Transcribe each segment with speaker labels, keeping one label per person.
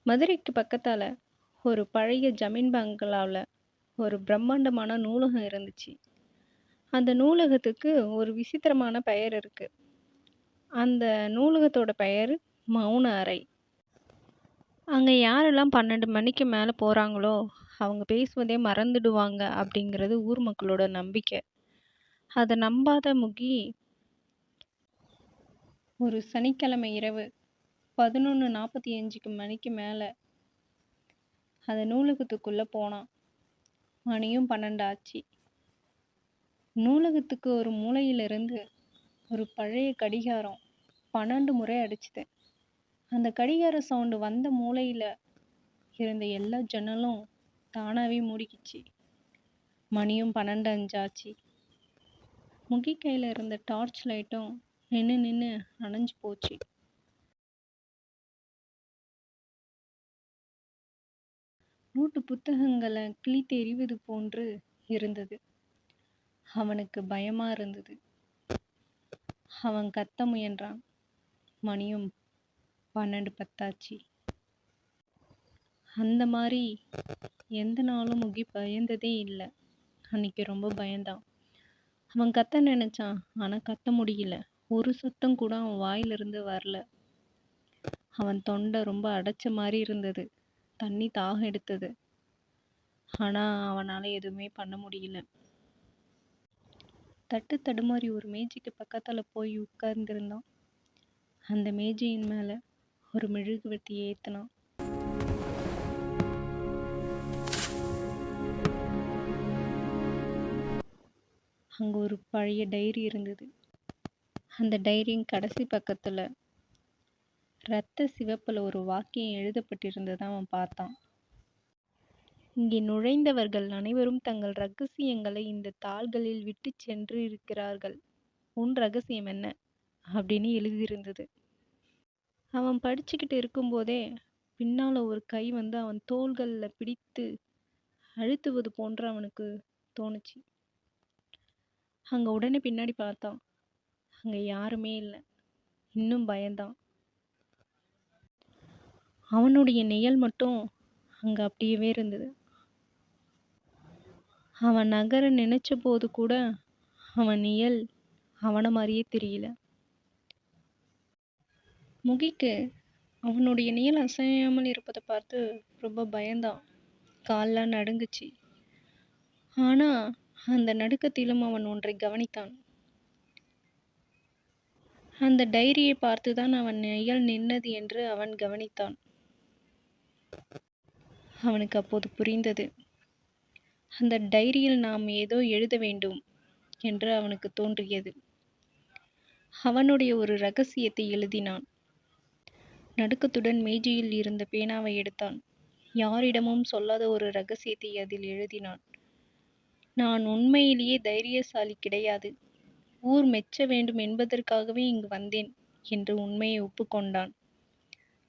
Speaker 1: மதுரைக்கு பக்கத்தால ஒரு பழைய ஜமீன் பங்களாவுல ஒரு பிரம்மாண்டமான நூலகம் இருந்துச்சு. அந்த நூலகத்துக்கு ஒரு விசித்திரமான பெயர் இருக்கு. அந்த நூலகத்தோட பெயர் மௌன அறை. அங்க யாரெல்லாம் 12 மணிக்கு மேல போறாங்களோ, அவங்க பேசுவதே மறந்துடுவாங்க அப்படிங்கிறது ஊர் மக்களோட நம்பிக்கை. அத நம்பாத முகி ஒரு சனிக்கிழமை இரவு 11:45 மணிக்கு மேல அந்த நூலகத்துக்குள்ள போனான். மணியும் 12 ஆச்சு. நூலகத்துக்கு ஒரு மூலையிலிருந்து ஒரு பழைய கடிகாரம் 12 முறை அடிச்சுது. அந்த கடிகார சவுண்டு வந்த மூலையில இருந்த எல்லா ஜன்னலும் தானாவே மூடிக்கிச்சு. மணியும் 12:05 ஆச்சு. முகி கையில இருந்த டார்ச் லைட்டும் நின்னு நின்னு அணைஞ்சு போச்சு. நோட்டு புத்தகங்களை கிழித்து எறிவது போன்று இருந்தது. அவனுக்கு பயமா இருந்தது. அவன் கத்த முயன்றான். மணியும் 12:10 ஆச்சு. அந்த மாதிரி எந்த நாளும் முகி பயந்ததே இல்லை. அன்னைக்கு ரொம்ப பயந்தான். அவன் கத்த நினைச்சான். ஆனா கத்த முடியல. ஒரு சத்தம் கூட அவன் வாயிலிருந்து வரல. அவன் தொண்டை ரொம்ப அடைச்ச மாதிரி இருந்தது. தண்ணி தாகம் எடுத்தது. ஆனா அவனால எதுவுமே பண்ண முடியல. தட்டு தடுமாறி ஒரு மேஜைக்கு பக்கத்துல போய் உட்கார்ந்திருந்தான். அந்த மேஜையின் மேல ஒரு மெழுகுவர்த்தி ஏத்தினான். அங்க ஒரு பழைய டைரி இருந்தது. அந்த டைரியின் கடைசி பக்கத்துல இரத்த சிவப்புல ஒரு வாக்கியம் எழுதப்பட்டிருந்ததை அவன் பார்த்தான். இங்கே நுழைந்தவர்கள் அனைவரும் தங்கள் ரகசியங்களை இந்த தாள்களில் விட்டு சென்று இருக்கிறார்கள். உன் ரகசியம் என்ன அப்படின்னு எழுதியிருந்தது. அவன் படிச்சுக்கிட்டு இருக்கும்போதே பின்னால ஒரு கை வந்து அவன் தோள்கள்ல பிடித்து அழுத்துவது போன்று அவனுக்கு தோணுச்சு. அங்க உடனே பின்னாடி பார்த்தான். அங்க யாருமே இல்லை. இன்னும் பயந்தான். அவனுடைய நிழல் மட்டும் அங்க அப்படியே இருந்தது. அவன் நகர நினைச்ச போது கூட அவன் நிழல் அவன மாதிரியே தெரியல. முகிக்கு அவனுடைய நிழல் அசையாமல் இருப்பதை பார்த்து ரொம்ப பயந்தான். கால்லாம் நடுங்குச்சு. ஆனா அந்த நடுக்கத்திலும் அவன் ஒன்றை கவனித்தான். அந்த டைரியை பார்த்துதான் அவன் நிழல் நின்னது என்று அவன் கவனித்தான். அவனுக்கு அப்போது புரிந்தது. அந்த டைரியில் நாம் ஏதோ எழுத வேண்டும் என்று அவனுக்கு தோன்றியது. அவனுடைய ஒரு ரகசியத்தை எழுதினான். நடுக்கத்துடன் மேஜையில் இருந்த பேனாவை எடுத்தான். யாரிடமும் சொல்லாத ஒரு ரகசியத்தை அதில் எழுதினான். நான் உண்மையிலேயே தைரியசாலி கிடையாது. ஊர் மெச்ச வேண்டும் என்பதற்காகவே இங்கு வந்தேன் என்று உண்மையை ஒப்புக்கொண்டான்.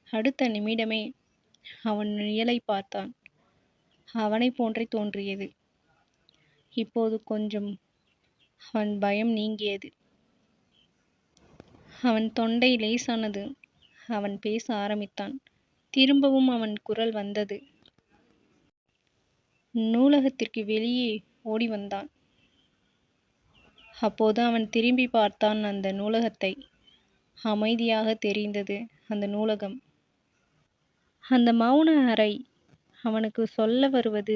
Speaker 1: அடுத்த நிமிடமே அவன் நிழலை பார்த்தான். அவனை போன்றே தோன்றியது. இப்போது கொஞ்சம் அவன் பயம் நீங்கியது. அவன் தொண்டை லேசானது. அவன் பேச ஆரம்பித்தான். திரும்பவும் அவன் குரல் வந்தது. நூலகத்திற்கு வெளியே ஓடி வந்தான். அப்போது அவன் திரும்பி பார்த்தான். அந்த நூலகத்தை அமைதியாக தெரிந்தது. அந்த நூலகம், அந்த மௌன அறை அவனுக்கு சொல்ல வருவது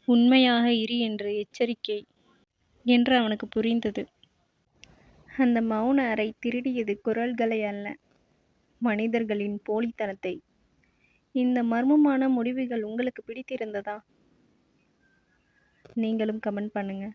Speaker 1: உண்மையாக இரு என்ற எச்சரிக்கை என்று அவனுக்கு புரிந்தது. அந்த மௌன அறை திருடியது குரல்களை அல்ல, மனிதர்களின் போலித்தனத்தை. இந்த மர்மமான முடிவுகள் உங்களுக்கு பிடித்திருந்ததா? நீங்களும் கமெண்ட் பண்ணுங்க.